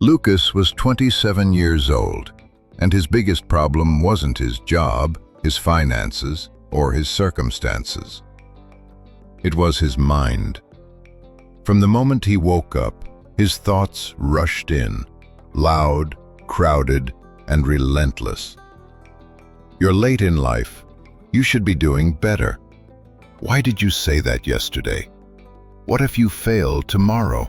Lucas was 27 years old, and his biggest problem wasn't his job, his finances, or his circumstances. It was his mind. From the moment he woke up, his thoughts rushed in, loud, crowded, and relentless. You're late in life. You should be doing better. Why did you say that yesterday? What if you fail tomorrow?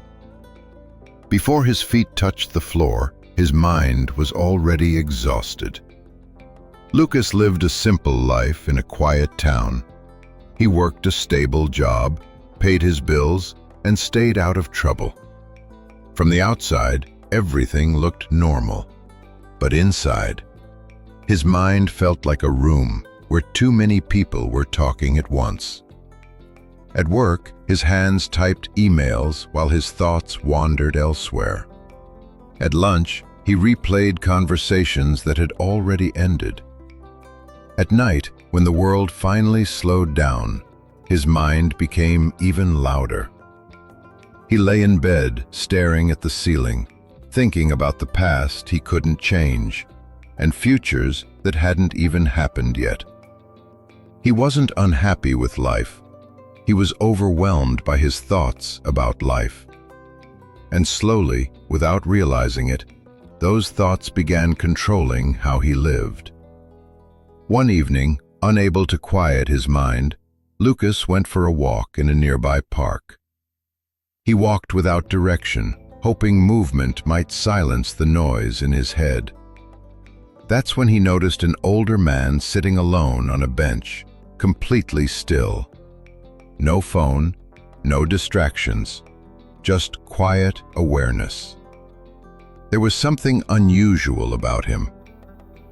Before his feet touched the floor, his mind was already exhausted. Lucas lived a simple life in a quiet town. He worked a stable job, paid his bills, and stayed out of trouble. From the outside, everything looked normal. But inside, his mind felt like a room where too many people were talking at once. At work, his hands typed emails while his thoughts wandered elsewhere. At lunch, he replayed conversations that had already ended. At night, when the world finally slowed down, his mind became even louder. He lay in bed, staring at the ceiling, thinking about the past he couldn't change, and futures that hadn't even happened yet. He wasn't unhappy with life. He was overwhelmed by his thoughts about life. And slowly, without realizing it, those thoughts began controlling how he lived. One evening, unable to quiet his mind, Lucas went for a walk in a nearby park. He walked without direction, hoping movement might silence the noise in his head. That's when he noticed an older man sitting alone on a bench, completely still. No phone, no distractions, just quiet awareness. There was something unusual about him.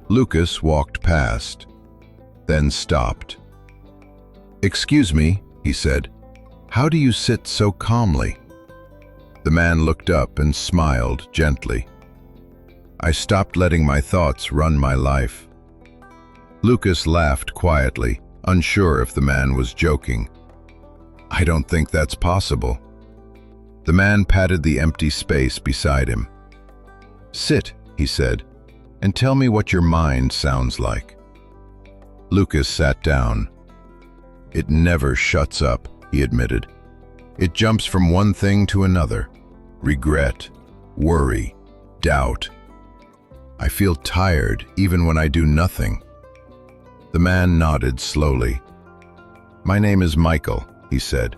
Lucas walked past, then stopped. "Excuse me," he said, "how do you sit so calmly?" The man looked up and smiled gently. "I stopped letting my thoughts run my life." Lucas laughed quietly, unsure if the man was joking. "I don't think that's possible." The man patted the empty space beside him. "Sit," he said, "and tell me what your mind sounds like." Lucas sat down. "It never shuts up," he admitted. "It jumps from one thing to another. Regret, worry, doubt. I feel tired even when I do nothing." The man nodded slowly. "My name is Michael," he said,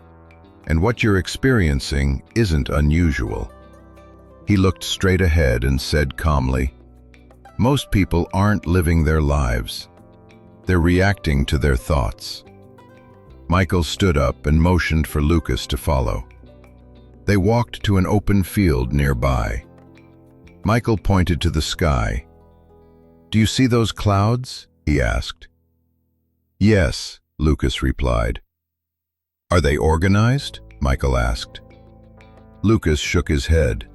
"and what you're experiencing isn't unusual." He looked straight ahead and said calmly, "Most people aren't living their lives. They're reacting to their thoughts." Michael stood up and motioned for Lucas to follow. They walked to an open field nearby. Michael pointed to the sky. "Do you see those clouds?" he asked. "Yes," Lucas replied. "Are they organized?" Michael asked. Lucas shook his head.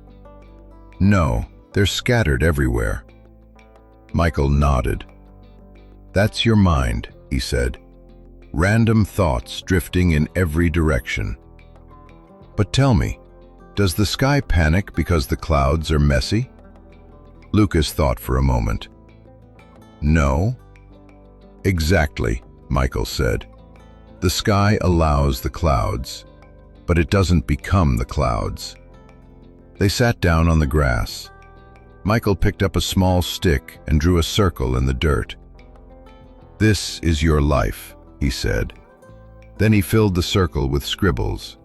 "No, they're scattered everywhere." Michael nodded. "That's your mind," he said. "Random thoughts drifting in every direction. But tell me, does the sky panic because the clouds are messy?" Lucas thought for a moment. "No." "Exactly," Michael said. "The sky allows the clouds, but it doesn't become the clouds." They sat down on the grass. Michael picked up a small stick and drew a circle in the dirt. "This is your life," he said. Then he filled the circle with scribbles.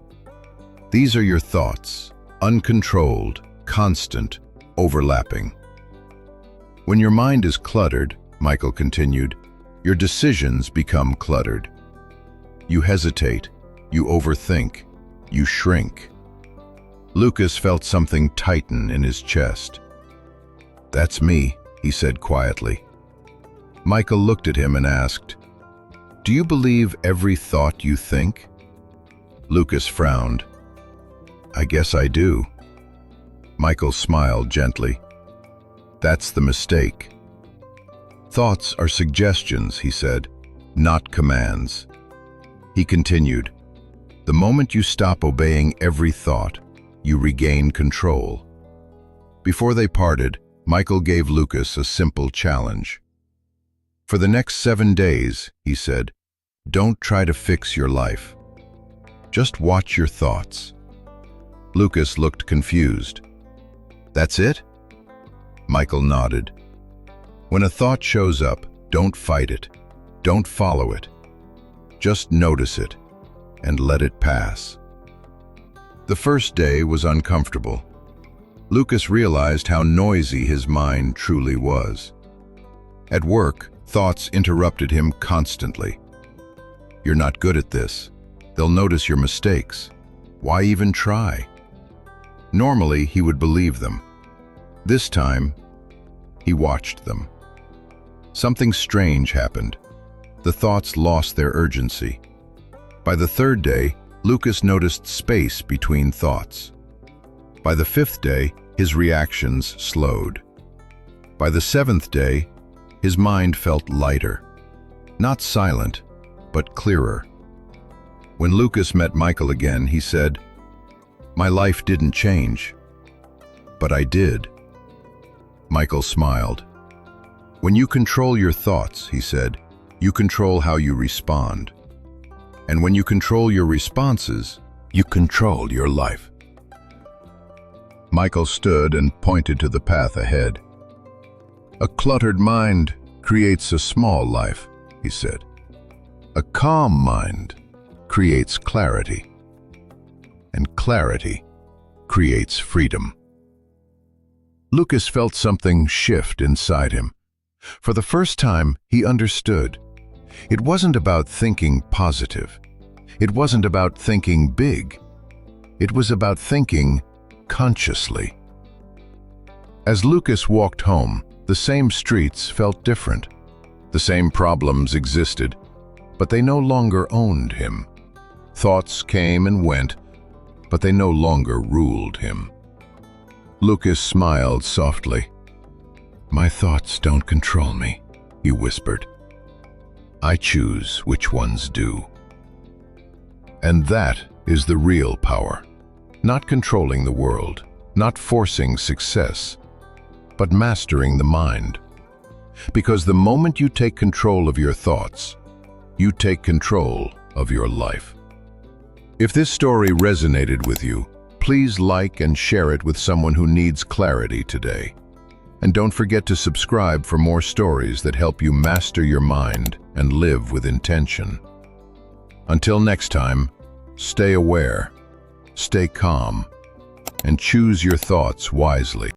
"These are your thoughts, uncontrolled, constant, overlapping." "When your mind is cluttered," Michael continued, "your decisions become cluttered. You hesitate, you overthink, you shrink." Lucas felt something tighten in his chest. "That's me," he said quietly. Michael looked at him and asked, "Do you believe every thought you think?" Lucas frowned. "I guess I do." Michael smiled gently. "That's the mistake. Thoughts are suggestions," he said, "not commands." He continued, "The moment you stop obeying every thought, you regain control. Before they parted, Michael gave Lucas a simple challenge. For the next 7 days, he said, don't try to fix your life. Just watch your thoughts. Lucas looked confused. That's it? Michael nodded. When a thought shows up, don't fight it. Don't follow it. Just notice it and let it pass. The first day was uncomfortable. Lucas realized how noisy his mind truly was. At work, thoughts interrupted him constantly. You're not good at this. They'll notice your mistakes. Why even try? Normally, he would believe them. This time, he watched them. Something strange happened. The thoughts lost their urgency. By the 3rd day, Lucas noticed space between thoughts. By the 5th day, his reactions slowed. By the 7th day, his mind felt lighter. Not silent, but clearer. When Lucas met Michael again, he said, "My life didn't change, but I did." Michael smiled. When you control your thoughts, he said, you control how you respond. And when you control your responses, you control your life. Michael stood and pointed to the path ahead. A cluttered mind creates a small life, he said. A calm mind creates clarity, and clarity creates freedom. Lucas felt something shift inside him. For the first time, he understood. It wasn't about thinking positive. It wasn't about thinking big. It was about thinking consciously. As Lucas walked home, the same streets felt different. The same problems existed, but they no longer owned him. Thoughts came and went, but they no longer ruled him. Lucas smiled softly. My thoughts don't control me, he whispered. I choose which ones do. And that is the real power. Not controlling the world, not forcing success, but mastering the mind. Because the moment you take control of your thoughts, you take control of your life. If this story resonated with you, please like and share it with someone who needs clarity today. And don't forget to subscribe for more stories that help you master your mind and live with intention. Until next time, stay aware, stay calm, and choose your thoughts wisely.